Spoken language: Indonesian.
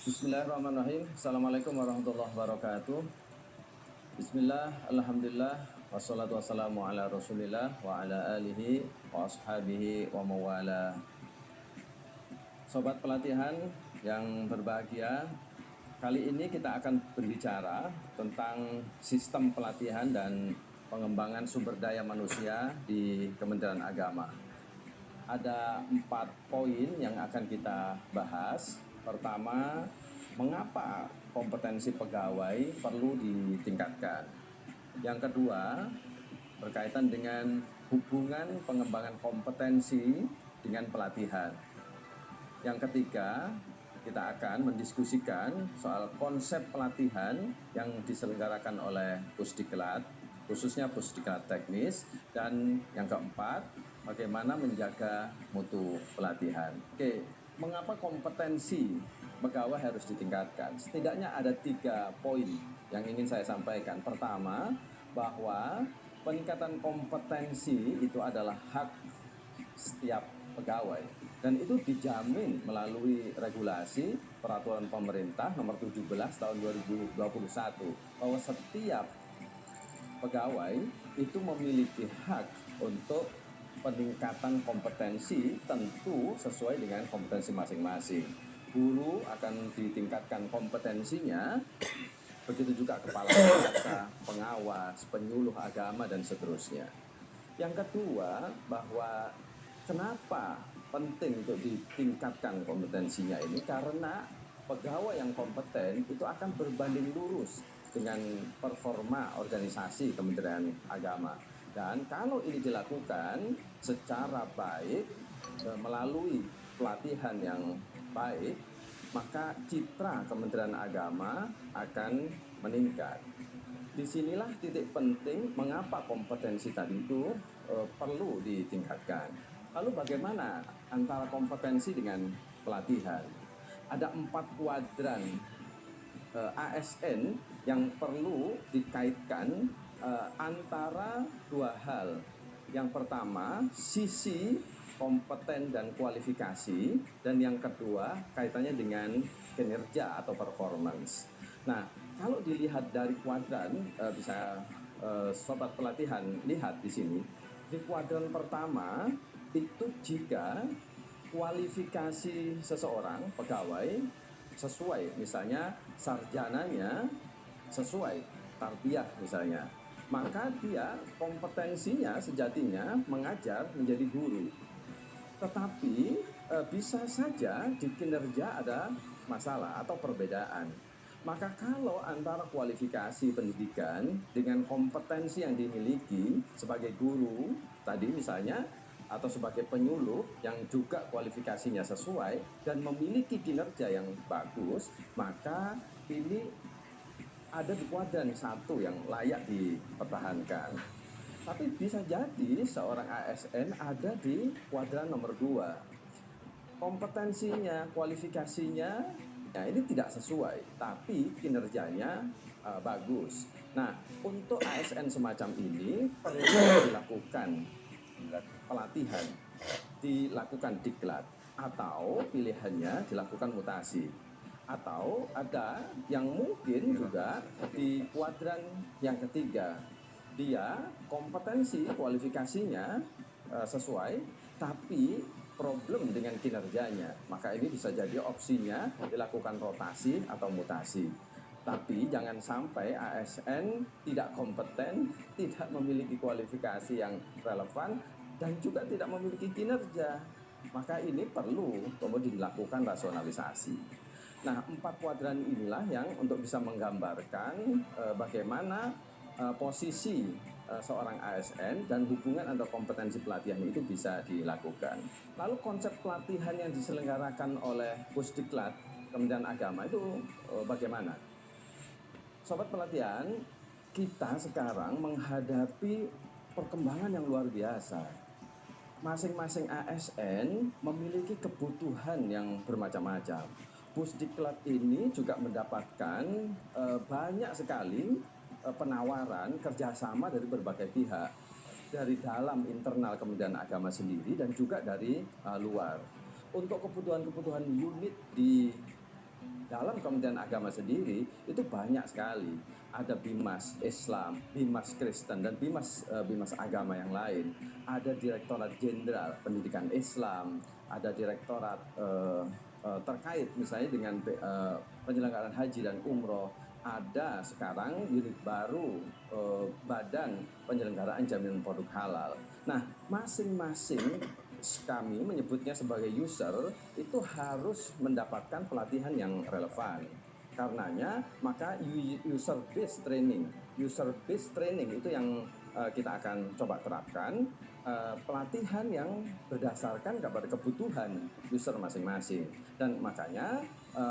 Bismillahirrahmanirrahim. Assalamualaikum warahmatullahi wabarakatuh. Bismillah, alhamdulillah, wassalatu wassalamu ala rasulillah wa ala alihi wa ashabihi wa mawala. Sobat pelatihan yang berbahagia, kali ini kita akan berbicara tentang sistem pelatihan dan pengembangan sumber daya manusia di Kementerian Agama. Ada 4 poin yang akan kita bahas. Pertama, mengapa kompetensi pegawai perlu ditingkatkan. Yang kedua, berkaitan dengan hubungan pengembangan kompetensi dengan pelatihan. Yang ketiga, kita akan mendiskusikan soal konsep pelatihan yang diselenggarakan oleh Pusdiklat, khususnya Pusdiklat teknis. Dan yang keempat, bagaimana menjaga mutu pelatihan. Oke, mengapa kompetensi pegawai harus ditingkatkan? Setidaknya ada 3 poin yang ingin saya sampaikan. Pertama, bahwa peningkatan kompetensi itu adalah hak setiap pegawai dan itu dijamin melalui regulasi peraturan pemerintah nomor 17 tahun 2021 bahwa setiap pegawai itu memiliki hak untuk peningkatan kompetensi, tentu sesuai dengan kompetensi masing-masing. Guru akan ditingkatkan kompetensinya, begitu juga kepala desa, pengawas, penyuluh agama, dan seterusnya. Yang kedua, bahwa kenapa penting untuk ditingkatkan kompetensinya ini, karena pegawai yang kompeten itu akan berbanding lurus dengan performa organisasi Kementerian Agama. Dan kalau ini dilakukan secara baik, melalui pelatihan yang baik, maka citra Kementerian Agama akan meningkat. Disinilah titik penting mengapa kompetensi tadi itu perlu ditingkatkan. Lalu bagaimana antara kompetensi dengan pelatihan? Ada 4 kuadran ASN yang perlu dikaitkan antara 2 hal. Yang pertama, sisi kompeten dan kualifikasi, dan yang kedua kaitannya dengan kinerja atau performance. Nah, kalau dilihat dari kuadran, bisa sobat pelatihan lihat di sini. Di kuadran pertama itu jika kualifikasi seseorang pegawai sesuai, misalnya sarjananya sesuai tarbiyah misalnya, maka dia kompetensinya sejatinya mengajar menjadi guru. Tetapi bisa saja di kinerja ada masalah atau perbedaan. Maka kalau antara kualifikasi pendidikan dengan kompetensi yang dimiliki sebagai guru tadi misalnya, atau sebagai penyuluh yang juga kualifikasinya sesuai dan memiliki kinerja yang bagus, maka ini ada di kuadran 1 yang layak dipertahankan. Tapi bisa jadi seorang ASN ada di kuadran nomor 2. Kompetensinya, kualifikasinya, ya ini tidak sesuai, tapi kinerjanya bagus. Nah, untuk ASN semacam ini perlu dilakukan pelatihan, dilakukan diklat, atau pilihannya dilakukan mutasi. Atau ada yang mungkin juga di kuadran yang ketiga, dia kompetensi kualifikasinya sesuai, tapi problem dengan kinerjanya, maka ini bisa jadi opsinya dilakukan rotasi atau mutasi. Tapi jangan sampai ASN tidak kompeten, tidak memiliki kualifikasi yang relevan, dan juga tidak memiliki kinerja. Maka ini perlu kemudian dilakukan rasionalisasi. Nah, 4 kuadran inilah yang untuk bisa menggambarkan bagaimana posisi seorang ASN dan hubungan antara kompetensi pelatihan itu bisa dilakukan. Lalu konsep pelatihan yang diselenggarakan oleh Pusdiklat Kementerian Agama itu bagaimana? Sobat pelatihan, kita sekarang menghadapi perkembangan yang luar biasa. Masing-masing ASN memiliki kebutuhan yang bermacam-macam. Pusdiklat ini juga mendapatkan banyak sekali penawaran kerjasama dari berbagai pihak, dari dalam internal Kementerian Agama sendiri dan juga dari luar. Untuk kebutuhan-kebutuhan unit di dalam Kementerian Agama sendiri itu banyak sekali. Ada Bimas Islam, Bimas Kristen, dan Bimas agama yang lain. Ada Direktorat Jenderal Pendidikan Islam, ada Direktorat terkait misalnya dengan penyelenggaraan haji dan umroh. Ada sekarang unit baru Badan Penyelenggaraan Jaminan Produk Halal. Nah, masing-masing kami menyebutnya sebagai user itu harus mendapatkan pelatihan yang relevan. Karenanya maka user based training itu yang kita akan coba terapkan, pelatihan yang berdasarkan kepada kebutuhan user masing-masing. Dan makanya